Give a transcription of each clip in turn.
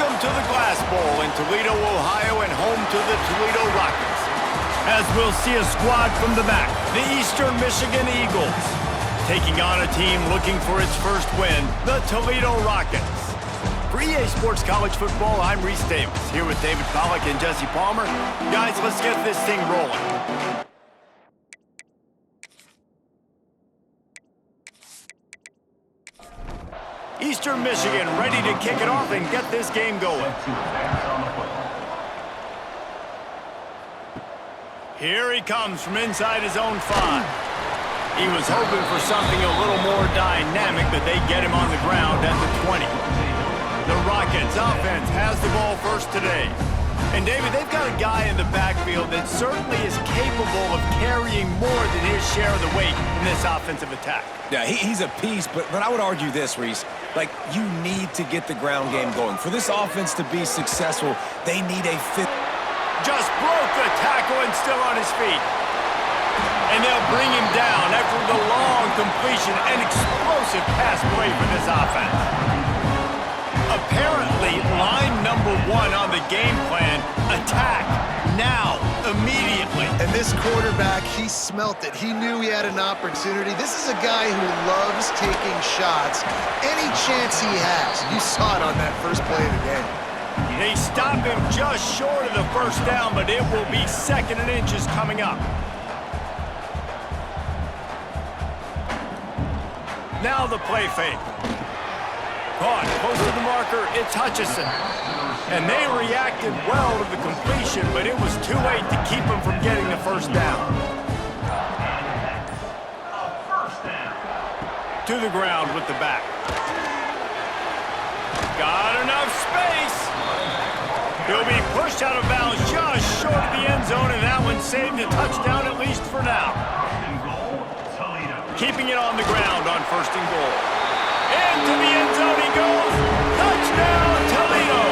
Welcome to the Glass Bowl in Toledo, Ohio, and home to the Toledo Rockets. As we'll see a squad from the back, the Eastern Michigan Eagles, taking on a team looking for its first win, the Toledo Rockets. For EA Sports College Football, I'm Reese Davis, here with David Pollack and Jesse Palmer. Guys, let's get this thing rolling. Eastern Michigan ready to kick it off and get this game going. Here he comes from inside his own 5. He was hoping for something a little more dynamic, but they get him on the ground at the 20. The Rockets offense has the ball first today. And David, they've got a guy in the backfield that certainly is capable of carrying more than his share of the weight in this offensive attack. Yeah, he's a piece, but I would argue this, Reese. Like, you need to get the ground game going. For this offense to be successful, they need a fit. Just broke the tackle and still on his feet. And they'll bring him down after the long completion and explosive pass play for this offense. Apparently, line number 1 on the game plan, attack, now, immediately. And this quarterback, he smelt it. He knew he had an opportunity. This is a guy who loves taking shots any chance he has. You saw it on that first play of the game. They stop him just short of the first down, but it will be 2nd and inches coming up. Now the play fake. Caught close to the marker, it's Hutchinson. And they reacted well to the completion, but it was too late to keep him from getting the first down. To the ground with the back. Got enough space. He'll be pushed out of bounds just short of the end zone, and that one saved a touchdown at least for now. Keeping it on the ground on 1st and goal. Into the end zone he goes. Touchdown, Toledo!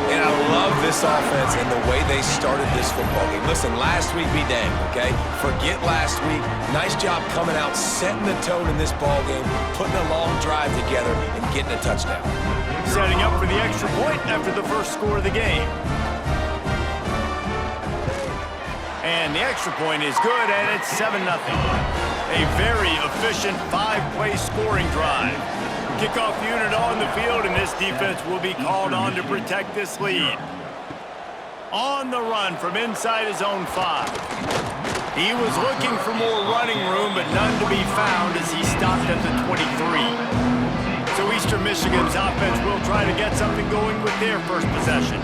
And I love this offense and the way they started this football game. Listen, last week be danged, okay? Forget last week. Nice job coming out, setting the tone in this ball game, putting a long drive together, and getting a touchdown. Setting up for the extra point after the first score of the game. And the extra point is good, and it's 7-0. A very efficient 5-play scoring drive. Kickoff unit on the field, and this defense will be called on to protect this lead. On the run from inside his own 5. He was looking for more running room, but none to be found as he stopped at the 23. So Eastern Michigan's offense will try to get something going with their first possession.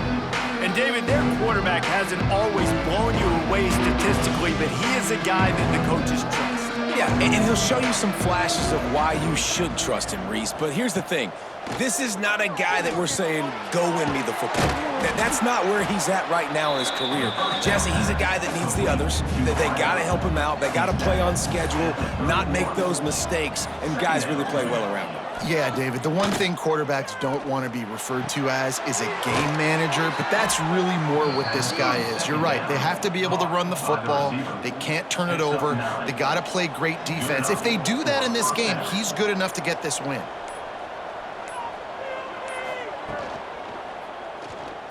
And David, their quarterback hasn't always blown you away statistically, but he is a guy that the coaches trust. Yeah, and he'll show you some flashes of why you should trust him, Reese. But here's the thing. This is not a guy that we're saying, go win me the football game. That's not where he's at right now in his career. Jesse, he's a guy that needs the others. That they got to help him out. They got to play on schedule, not make those mistakes, and guys really play well around him. Yeah, David, the one thing quarterbacks don't want to be referred to as is a game manager, but that's really more what this guy is. You're right. They have to be able to run the football. They can't turn it over. They got to play great defense. If they do that in this game, he's good enough to get this win.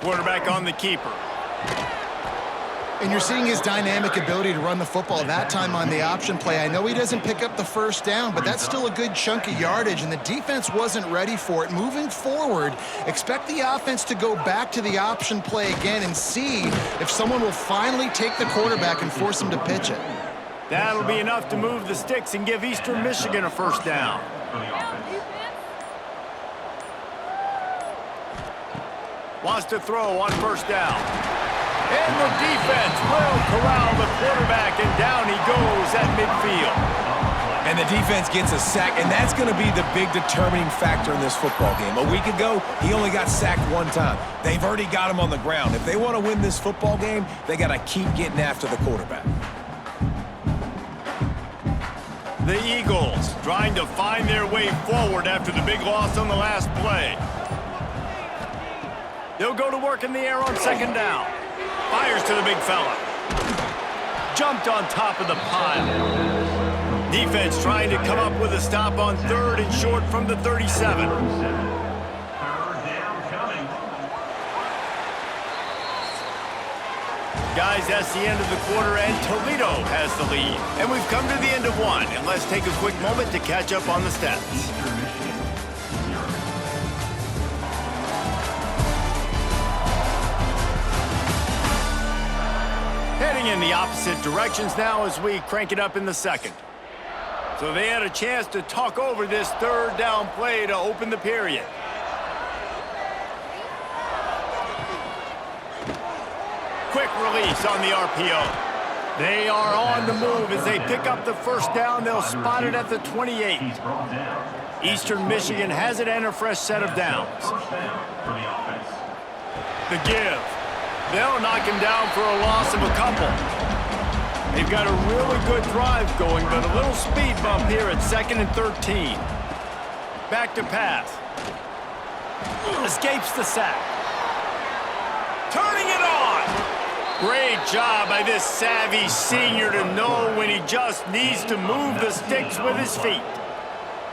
Quarterback on the keeper. And you're seeing his dynamic ability to run the football, that time on the option play. I know he doesn't pick up the first down, but that's still a good chunk of yardage, and the defense wasn't ready for it. Moving forward, expect the offense to go back to the option play again and see if someone will finally take the quarterback and force him to pitch it. That'll be enough to move the sticks and give Eastern Michigan a first down. Wants to throw on first down. And the defense will corral the quarterback, and down he goes at midfield. And the defense gets a sack, and that's going to be the big determining factor in this football game. A week ago, he only got sacked 1 time. They've already got him on the ground. If they want to win this football game, they got to keep getting after the quarterback. The Eagles trying to find their way forward after the big loss on the last play. They'll go to work in the air on 2nd down. Fires to the big fella. Jumped on top of the pile. Defense trying to come up with a stop on 3rd and short from the 37. Guys, that's the end of the quarter, and Toledo has the lead. And we've come to the end of one, and let's take a quick moment to catch up on the stats. Heading in the opposite directions now as we crank it up in the second. So they had a chance to talk over this third down play to open the period. Quick release on the RPO. They are on the move as they pick up the first down. They'll spot it at the 28. Eastern Michigan has it and a fresh set of downs. The give. They'll knock him down for a loss of a couple. They've got a really good drive going, but a little speed bump here at 2nd and 13. Back to pass. Escapes the sack. Turning it on. Great job by this savvy senior to know when he just needs to move the sticks with his feet.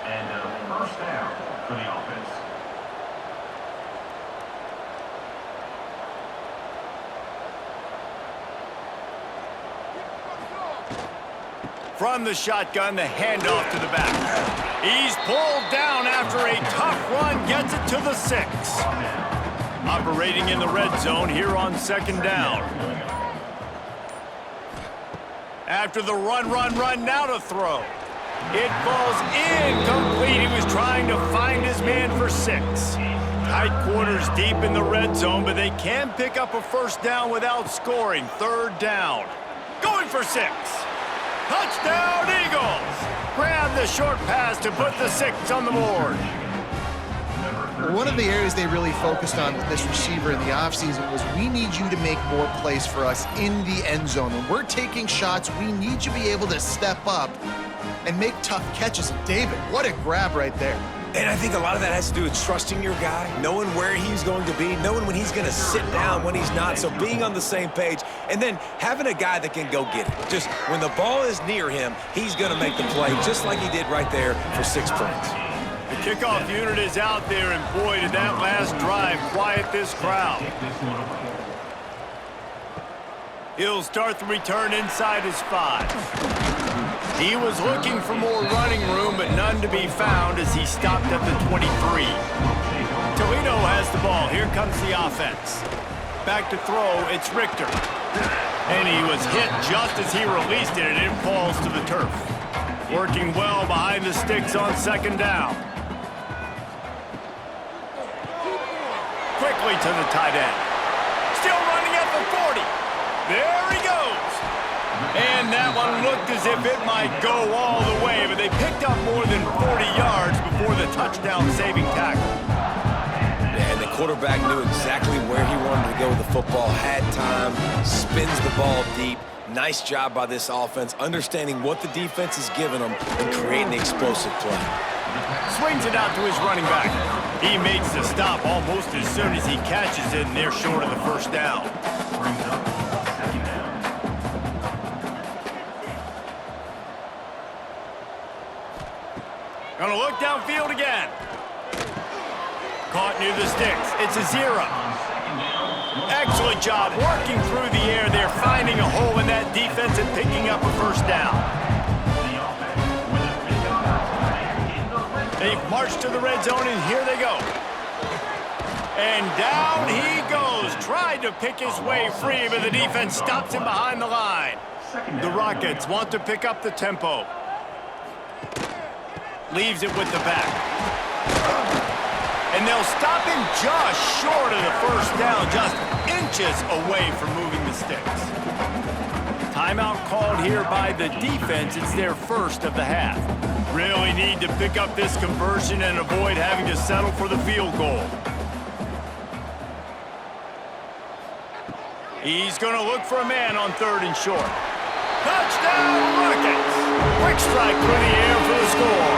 And first down for the offense. From the shotgun, the handoff to the back. He's pulled down after a tough run, gets it to the 6. Operating in the red zone here on 2nd down. After the run, now to throw. It falls incomplete. He was trying to find his man for 6. Tight quarters deep in the red zone, but they can pick up a first down without scoring. 3rd down. Going for 6. Touchdown, Eagles! Grab the short pass to put the 6 on the board. One of the areas they really focused on with this receiver in the offseason was we need you to make more plays for us in the end zone. When we're taking shots, we need you to be able to step up and make tough catches. And David, what a grab right there. And I think a lot of that has to do with trusting your guy, knowing where he's going to be, knowing when he's going to sit down, when he's not, so being on the same page, and then having a guy that can go get it. Just when the ball is near him, he's going to make the play, just like he did right there for 6 points. The kickoff unit is out there, and boy, did that last drive quiet this crowd. He'll start the return inside his 5. He was looking for more running room, but none to be found as he stopped at the 23. Toledo has the ball. Here comes the offense. Back to throw, it's Richter. And he was hit just as he released it, and it falls to the turf. Working well behind the sticks on 2nd down. Quickly to the tight end. Still running at the 40. There he goes. And that one looked as if it might go all the way, but they picked up more than 40 yards before the touchdown-saving tackle. And the quarterback knew exactly where he wanted to go with the football, had time, spins the ball deep. Nice job by this offense, understanding what the defense is giving them and creating an explosive play. Swings it out to his running back. He makes the stop almost as soon as he catches it, and they're short of the first down. Gonna look downfield again. Caught near the sticks. It's a 0. Excellent job working through the air. They're finding a hole in that defense and picking up a first down. They've marched to the red zone, and here they go. And down he goes. Tried to pick his way free, but the defense stops him behind the line. The Rockets want to pick up the tempo. Leaves it with the back. And they'll stop him just short of the first down, just inches away from moving the sticks. Timeout called here by the defense. It's their first of the half. Really need to pick up this conversion and avoid having to settle for the field goal. He's going to look for a man on 3rd and short. Touchdown, Rockets! Quick strike through the air for the score.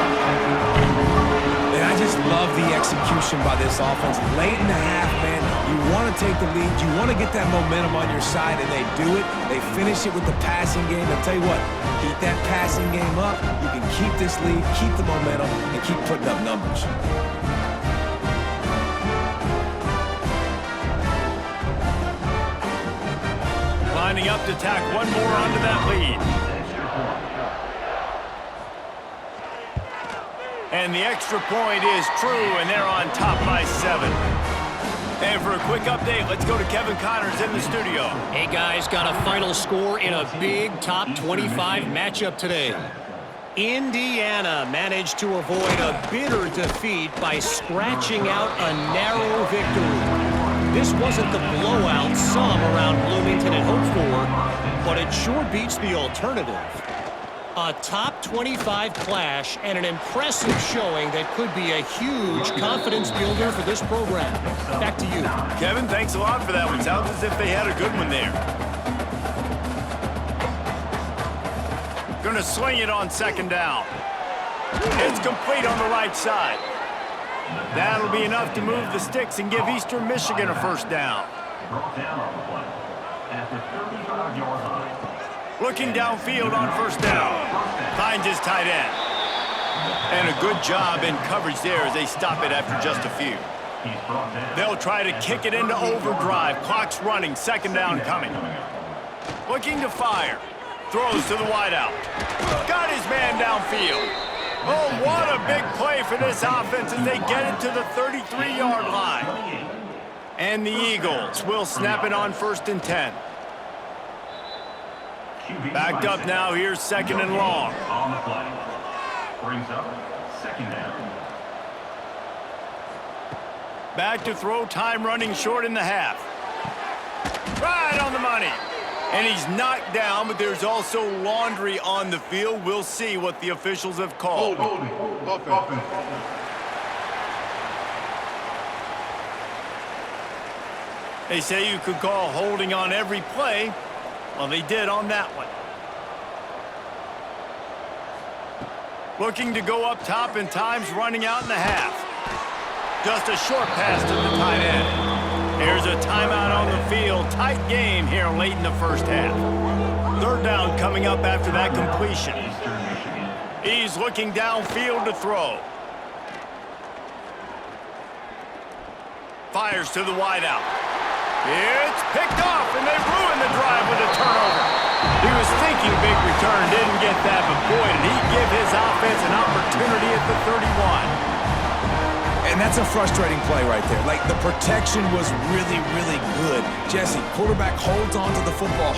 And I just love the execution by this offense. Late in the half, man, you want to take the lead. You want to get that momentum on your side, and they do it. They finish it with the passing game. I'll tell you what, keep that passing game up. You can keep this lead, keep the momentum, and keep putting up numbers. lining up to tack one more onto that lead. And the extra point is true, and they're on top by 7. And for a quick update, let's go to Kevin Connors in the studio. Hey guys, got a final score in a big top 25 matchup today. Indiana managed to avoid a bitter defeat by scratching out a narrow victory. This wasn't the blowout some around Bloomington had hoped for, but it sure beats the alternative. A top 25 clash and an impressive showing that could be a huge confidence builder for this program. Back to you. Kevin, thanks a lot for that one. Sounds as if they had a good one there. Gonna swing it on second down. It's complete on the right side. That'll be enough to move the sticks and give Eastern Michigan a first down. Brought down on the play at the 35-yard line. Looking downfield on first down. Finds his tight end. And a good job in coverage there as they stop it after just a few. He's brought down. They'll try to kick it into overdrive. Clock's running. Second down coming. Looking to fire. Throws to the wideout. Got his man downfield. Oh, what a big play for this offense as they get it to the 33-yard line. And the Eagles will snap it on 1st and 10. Backed up now, here's 2nd and long. On the play. Brings up 2nd down. Back to throw, time running short in the half. Right on the money. And he's knocked down, but there's also laundry on the field. We'll see what the officials have called. They say you could call holding on every play. Well, they did on that one. Looking to go up top, and time's running out in the half. Just a short pass to the tight end. Here's a timeout on the field. Tight game here late in the first half. 3rd down coming up after that completion. He's looking downfield to throw. Fires to the wideout. It's picked off, and they ruin the drive with a turnover. He was thinking big return, didn't get that, but boy, did he give his offense an opportunity at the 31. And that's a frustrating play right there. Like, the protection was really, really good. Jesse, quarterback holds on to the football,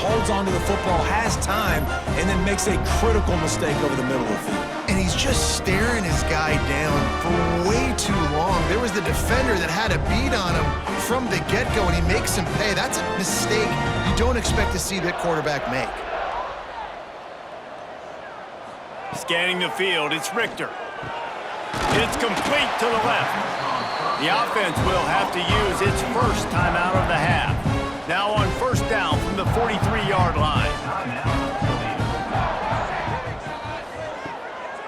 has time, and then makes a critical mistake over the middle of the field. And he's just staring his guy down for way too long. There was the defender that had a beat on him from the get-go, and he makes him pay. That's a mistake you don't expect to see that quarterback make. Scanning the field, it's Richter. It's complete to the left. The offense will have to use its first timeout of the half. Now on 1st down from the 43-yard line.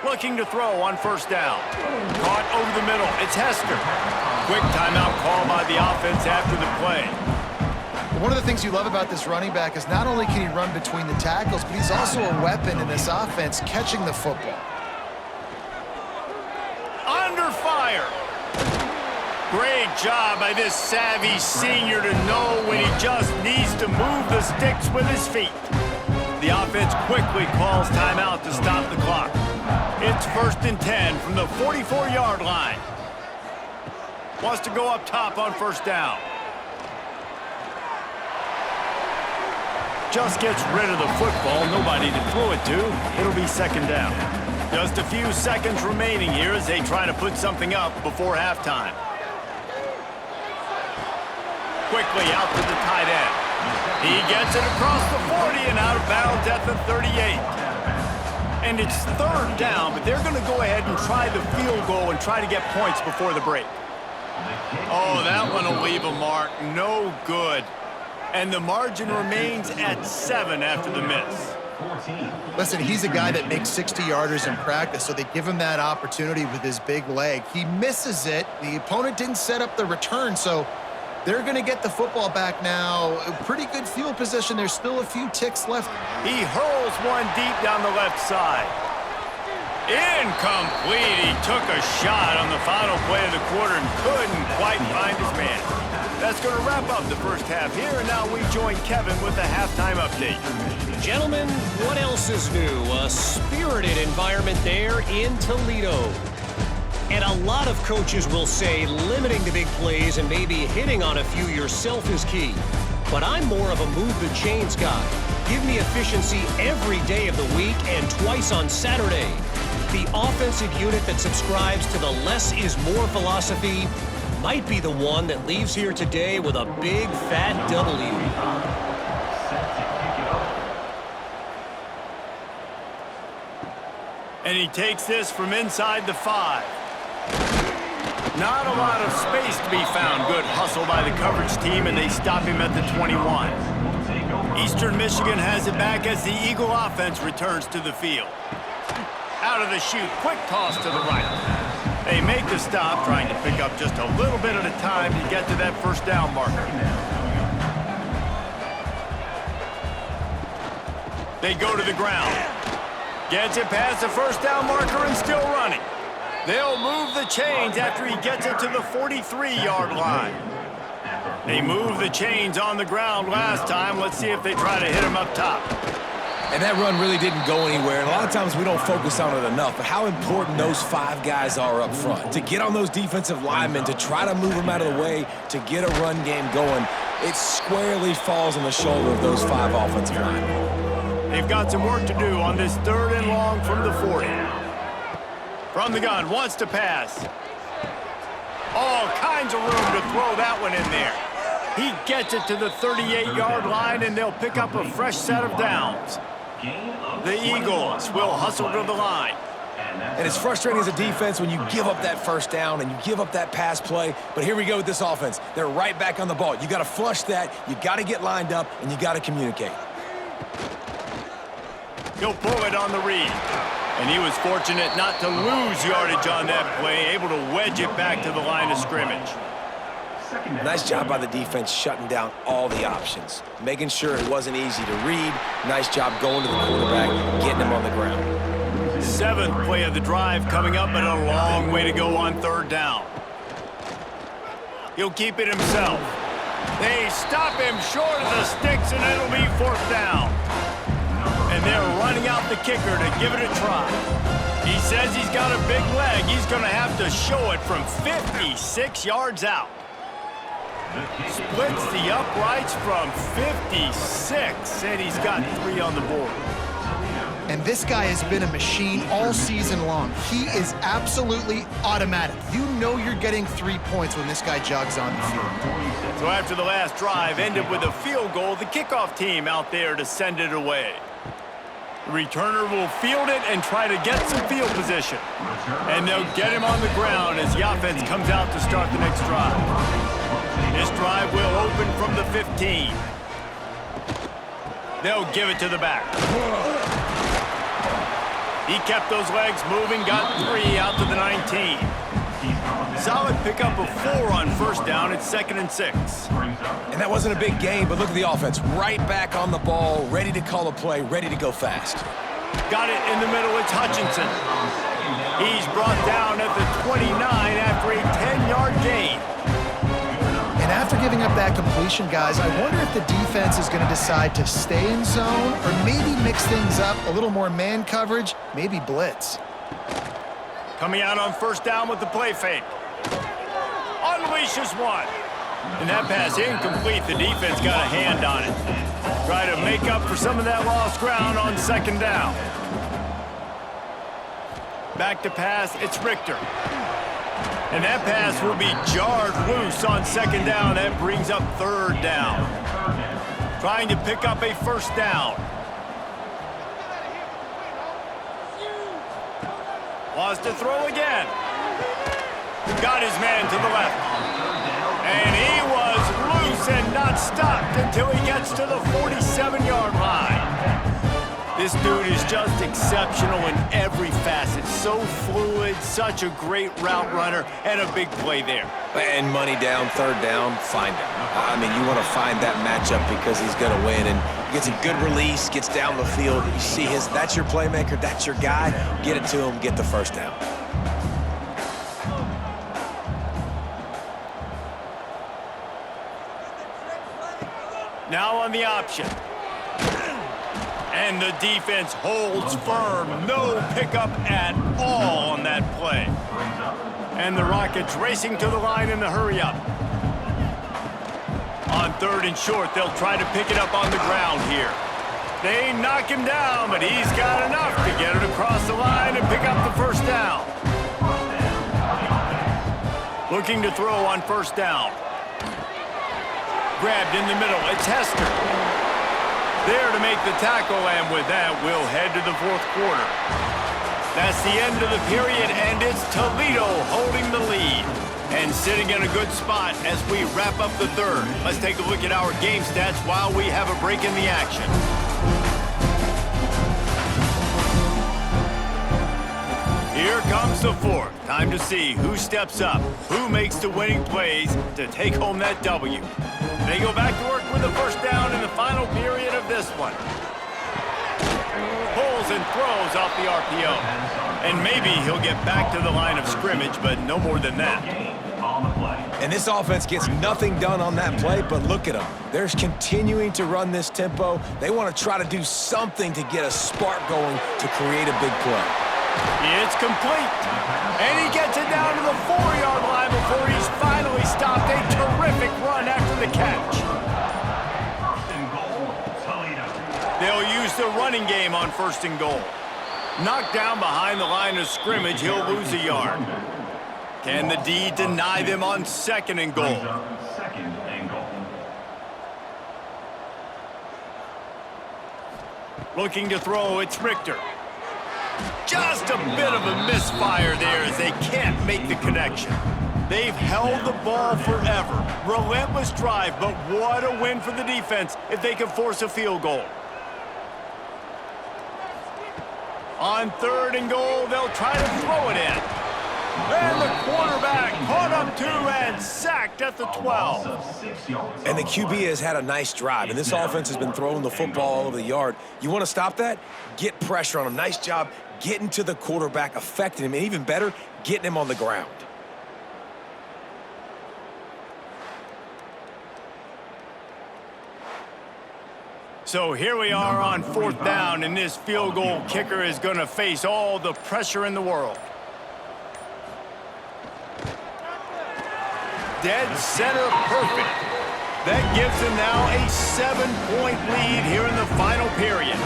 Looking to throw on 1st down. Caught over the middle. It's Hester. Quick timeout call by the offense after the play. One of the things you love about this running back is not only can he run between the tackles, but he's also a weapon in this offense catching the football. Under fire. Great job by this savvy senior to know when he just needs to move the sticks with his feet. The offense quickly calls timeout to stop the clock. It's 1st and 10 from the 44-yard line. Wants to go up top on 1st down. Just gets rid of the football, nobody to throw it to. It'll be 2nd down. Just a few seconds remaining here as they try to put something up before halftime. Quickly out to the tight end. He gets it across the 40 and out of bounds at the 38. And it's 3rd down, but they're going to go ahead and try the field goal and try to get points before the break. Oh, that one will leave a mark. No good. And the margin remains at 7 after the miss. Listen, he's a guy that makes 60-yarders in practice, so they give him that opportunity with his big leg. He misses it. The opponent didn't set up the return, so they're going to get the football back now. A pretty good field position. There's still a few ticks left. He hurls one deep down the left side. Incomplete. He took a shot on the final play of the quarter and couldn't quite find his man. that's going to wrap up the first half here, and now we join Kevin with the halftime update. Gentlemen, what else is new? A spirited environment there in Toledo. And a lot of coaches will say limiting the big plays and maybe hitting on a few yourself is key. But I'm more of a move the chains guy. Give me efficiency every day of the week and twice on Saturday. The offensive unit that subscribes to the less is more philosophy might be the one that leaves here today with a big fat W. And he takes this from inside the 5. Not a lot of space to be found. Good hustle by the coverage team, and they stop him at the 21. Eastern Michigan has it back as the Eagle offense returns to the field. Out of the chute, quick toss to the right. They make the stop, trying to pick up just a little bit at a time to get to that first down marker. They go to the ground. Gets it past the first down marker and still running. They'll move the chains after he gets it to the 43-yard line. They moved the chains on the ground last time. Let's see if they try to hit him up top. And that run really didn't go anywhere. And a lot of times we don't focus on it enough, but how important those 5 guys are up front. To get on those defensive linemen, to try to move them out of the way, to get a run game going, it squarely falls on the shoulder of those 5 offensive linemen. They've got some work to do on this 3rd and long from the 40. From the gun, wants to pass. All kinds of room to throw that one in there. He gets it to the 38-yard line, and they'll pick up a fresh set of downs. The Eagles will hustle to the line. And it's frustrating as a defense when you give up that first down and you give up that pass play. But here we go with this offense. They're right back on the ball. You got to flush that. You got to get lined up, and you got to communicate. He'll pull it on the read. And he was fortunate not to lose yardage on that play, able to wedge it back to the line of scrimmage. Nice job by the defense shutting down all the options, making sure it wasn't easy to read. Nice job going to the quarterback, getting him on the ground. 7th play of the drive coming up, but a long way to go on 3rd down. He'll keep it himself. They stop him short of the sticks, and it'll be 4th down. And they're running out the kicker to give it a try. He says he's got a big leg. He's going to have to show it from 56 yards out. Splits the uprights from 56, and he's got 3 on the board. And this guy has been a machine all season long. He is absolutely automatic. You know you're getting 3 points when this guy jogs on the field. So after the last drive ended with a field goal, the kickoff team out there to send it away. The returner will field it and try to get some field position. And they'll get him on the ground as the offense comes out to start the next drive. This drive will open from the 15. They'll give it to the back. He kept those legs moving, got 3 out to the 19. Solid pickup of 4 on first down. It's 2nd and 6. And that wasn't a big gain, but look at the offense. Right back on the ball, ready to call a play, ready to go fast. Got it in the middle. It's Hutchinson. He's brought down at the 29 after a 10-yard gain. And after giving up that completion, guys, I wonder if the defense is going to decide to stay in zone or maybe mix things up, a little more man coverage, maybe blitz. Coming out on first down with the play fake. Unleashes one. And that pass incomplete. The defense got a hand on it. Try to make up for some of that lost ground on 2nd down. Back to pass, it's Richter. And that pass will be jarred loose on 2nd down. That brings up 3rd down. Trying to pick up a first down. Wants to throw again. Got his man to the left. And he was loose and not stopped until he gets to the 47-yard line. This dude is just exceptional in every facet. So fluid, such a great route runner, and a big play there. And money down, 3rd down, find him. I mean, you want to find that matchup because he's going to win. And he gets a good release, gets down the field. You see that's your playmaker, that's your guy. Get it to him, get the first down. Now on the option. And the defense holds firm. No pickup at all on that play. And the Rockets racing to the line in the hurry-up. On 3rd and short, they'll try to pick it up on the ground here. They knock him down, but he's got enough to get it across the line and pick up the first down. Looking to throw on 1st down. Grabbed in the middle. It's Hester. There to make the tackle, and with that, we'll head to the 4th quarter. That's the end of the period, and it's Toledo holding the lead and sitting in a good spot as we wrap up the 3rd. Let's take a look at our game stats while we have a break in the action. Here comes the 4th. Time to see who steps up, who makes the winning plays to take home that W. They go back to work with the 1st down in the final period of this one. Pulls and throws off the RPO. And maybe he'll get back to the line of scrimmage, but no more than that. And this offense gets nothing done on that play, but look at them. They're continuing to run this tempo. They want to try to do something to get a spark going to create a big play. It's complete. And he gets it down to the 4-yard line before he's finally stopped. A terrific run after the catch. They'll use the running game on 1st and goal. Knocked down behind the line of scrimmage, he'll lose a yard. Can the D deny them on 2nd and goal? Looking to throw, it's Richter. Just a bit of a misfire there as they can't make the connection. They've held the ball forever. Relentless drive, but what a win for the defense if they can force a field goal. On 3rd and goal, they'll try to throw it in. And the quarterback caught up 2 and sacked at the 12. And the QB has had a nice drive, and this offense has been throwing the football all over the yard. You want to stop that? Get pressure on him. Nice job getting to the quarterback, affecting him, and even better, getting him on the ground. So here we are on 4th down, and this field goal kicker is going to face all the pressure in the world. Dead center perfect. That gives them now a 7-point lead here in the final period.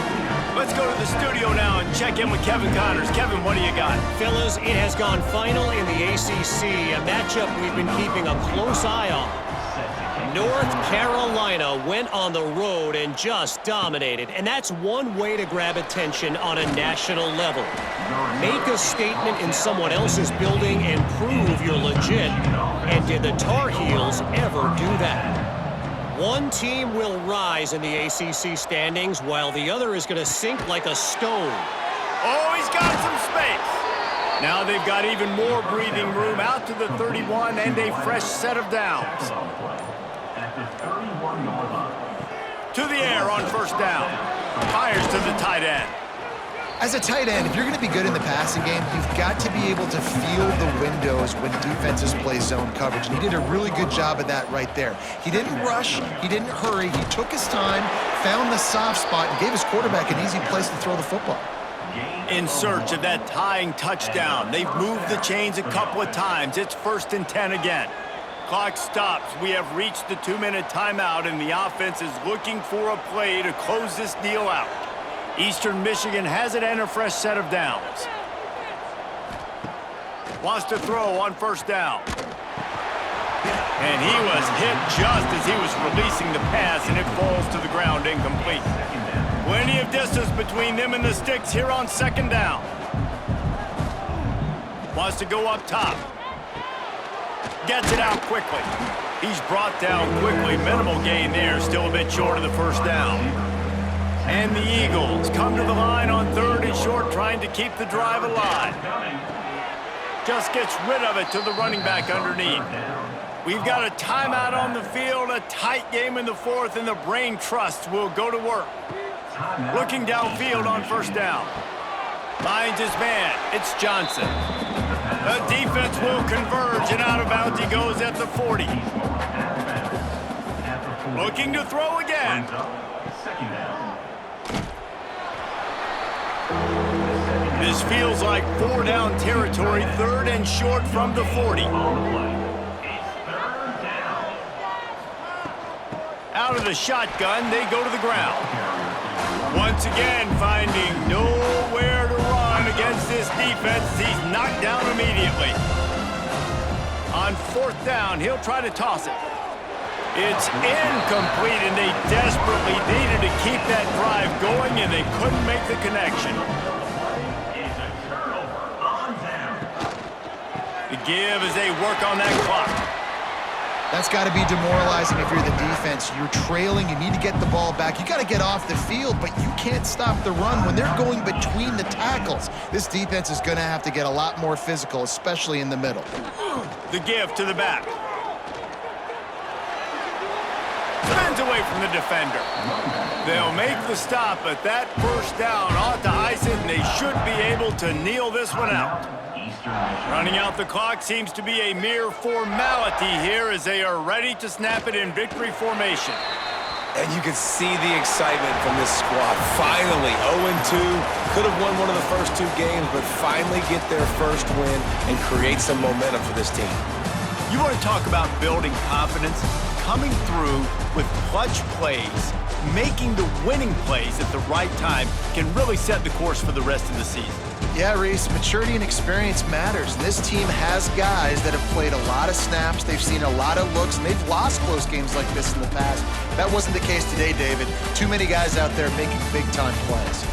Let's go to the studio now and check in with Kevin Connors. Kevin, what do you got? Fellas, it has gone final in the ACC, a matchup we've been keeping a close eye on. North Carolina went on the road and just dominated, and that's one way to grab attention on a national level. Make a statement in someone else's building and prove you're legit. And did the Tar Heels ever do that? One team will rise in the ACC standings while the other is going to sink like a stone. Oh, he's got some space. Now they've got even more breathing room out to the 31 and a fresh set of downs. To the air on 1st down. Fires to the tight end. As a tight end, if you're going to be good in the passing game, you've got to be able to feel the windows when defenses play zone coverage. And he did a really good job of that right there. He didn't rush. He didn't hurry. He took his time, found the soft spot, and gave his quarterback an easy place to throw the football. In search of that tying touchdown. They've moved the chains a couple of times. It's 1st and 10 again. Clock stops. We have reached the 2-minute timeout, and the offense is looking for a play to close this deal out. Eastern Michigan has it and a fresh set of downs. Wants to throw on 1st down. And he was hit just as he was releasing the pass, and it falls to the ground incomplete. Plenty of distance between them and the sticks here on 2nd down. Wants to go up top. Gets it out quickly. He's brought down quickly. Minimal gain there, still a bit short of the 1st down. And the Eagles come to the line on 3rd and short, trying to keep the drive alive. Just gets rid of it to the running back underneath. We've got a timeout on the field, a tight game in the 4th, and the brain trust will go to work. Looking downfield on 1st down. Finds his man. It's Johnson. The defense will converge, and out of bounds he goes at the 40. Looking to throw again. Brings up second down. This feels like 4-down territory, 3rd and short from the 40. On the play. It's 3rd down. Out of the shotgun, they go to the ground. Once again, finding nowhere to run against this defense. He's knocked down immediately. On 4th down, he'll try to toss it. It's incomplete, and they desperately needed to keep that drive going, and they couldn't make the connection. It's a turnover on down. The give as they work on that clock. That's got to be demoralizing if you're the defense. You're trailing, you need to get the ball back. You got to get off the field, but you can't stop the run when they're going between the tackles. This defense is going to have to get a lot more physical, especially in the middle. The give to the back. Spins away from the defender. They'll make the stop, but that 1st down ought to ice it, and they should be able to kneel this one out. Running out the clock seems to be a mere formality here as they are ready to snap it in victory formation. And you can see the excitement from this squad. Finally, 0-2. Could have won one of the first 2 games, but finally get their first win and create some momentum for this team. You want to talk about building confidence? Coming through with clutch plays, making the winning plays at the right time can really set the course for the rest of the season. Yeah, Reese, maturity and experience matters. And this team has guys that have played a lot of snaps. They've seen a lot of looks, and they've lost close games like this in the past. That wasn't the case today, David. Too many guys out there making big-time plays.